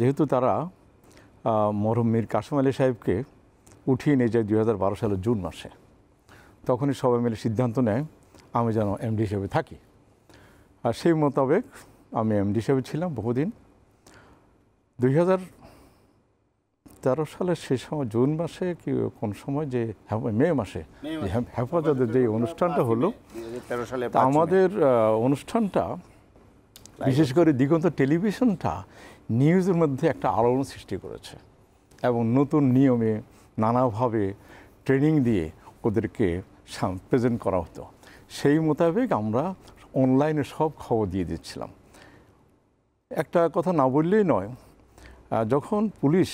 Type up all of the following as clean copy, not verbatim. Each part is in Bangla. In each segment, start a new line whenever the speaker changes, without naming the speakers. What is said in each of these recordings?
যেহেতু তারা মরহুম মীর কাসেম আলী সাহেবকে উঠিয়ে নিয়ে যায় 2012 সালের জুন মাসে, তখনই সবাই মিলে সিদ্ধান্ত নেয় আমি যেন এমডি হিসেবে থাকি। আর সেই মোতাবেক আমি এমডি হিসেবে ছিলাম বহুদিন। 2013 সালের সেই সময় জুন মাসে কি কোন সময় যে মে মাসে হেফাজতের যে অনুষ্ঠানটা হলো, আমাদের অনুষ্ঠানটা বিশেষ করে দিগন্ত টেলিভিশনটা নিউজের মধ্যে একটা আলোড়ন সৃষ্টি করেছে এবং নতুন নিয়মে নানাভাবে ট্রেনিং দিয়ে ওদেরকে প্রেজেন্ট করা হতো। সেই মোতাবেক আমরা অনলাইনে সব খবর দিয়ে দিচ্ছিলাম। একটা কথা না বললেই নয়, যখন পুলিশ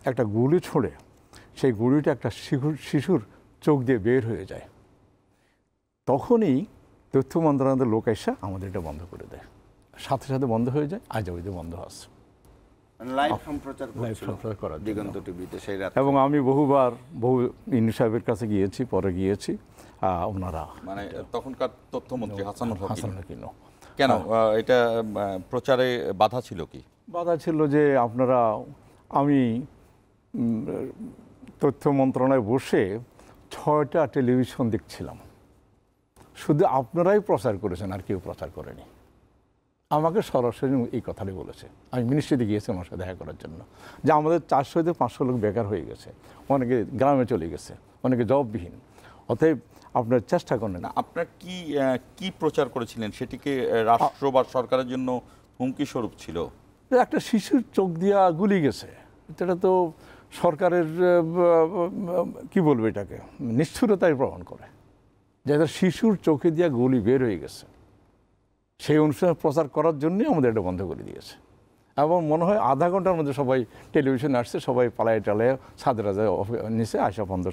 একটা গুলি ছোঁড়ে, সেই গুলিটা একটা শিশুর চোখ দিয়ে বের হয়ে যায়, তখনই তথ্য মন্ত্রণালয়ের লোক এসে আমাদের এটা বন্ধ করে দেয়। সাথে সাথে বন্ধ হয়ে যায়, আজ অবধি বন্ধ আছে।
লাইভ সম্প্রচার করা দিগন্ত টিভিতে সেই রাত।
এবং আমি বহুবার ইনু সাহেবের কাছে গিয়েছি, পরে গিয়েছি, ওনারা
মানে তখনকার তথ্যমন্ত্রী হাসানুল
হক
কেন এটা প্রচারে বাধা ছিল কি?
বাধা ছিল যে আপনারা, আমি তথ্য মন্ত্রণালয়ে বসে 6টা টেলিভিশন দেখছিলাম, শুধু আপনারাই প্রচার করেছেন, আর কেউ প্রচার করেনি। আমাকে সরাসরি এই কথাটাই বলেছে। আমি মিনিস্ট্রিতে গিয়েছি আমার সাথে দেখা করার জন্য, যে আমাদের 400-500 লোক বেকার হয়ে গেছে, অনেকে গ্রামে চলে গেছে, অনেকে জববিহীন, অতএব আপনার চেষ্টা করেন না।
আপনার কি প্রচার করেছিলেন? সেটিকে রাষ্ট্র বা সরকারের জন্য হুমকি স্বরূপ ছিল?
একটা শিশুর চোখ দিয়া গুলি গেছে, এটা তো সরকারের কি বলবো, এটাকে নিষ্ঠুরতায় প্রমাণ করে যে শিশুর চোখে দিয়া গুলি বের হয়ে গেছে। সেই অনুষ্ঠানে প্রচার করার জন্যই আমাদের এটা বন্ধ করে দিয়েছে। এবং মনে হয় আধা ঘন্টার মধ্যে সবাই টেলিভিশনে আসছে, সবাই পালায় টালায় ছাদের রাজা নিচে আসা বন্ধ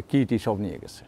কিটি সব নিয়ে গেছে।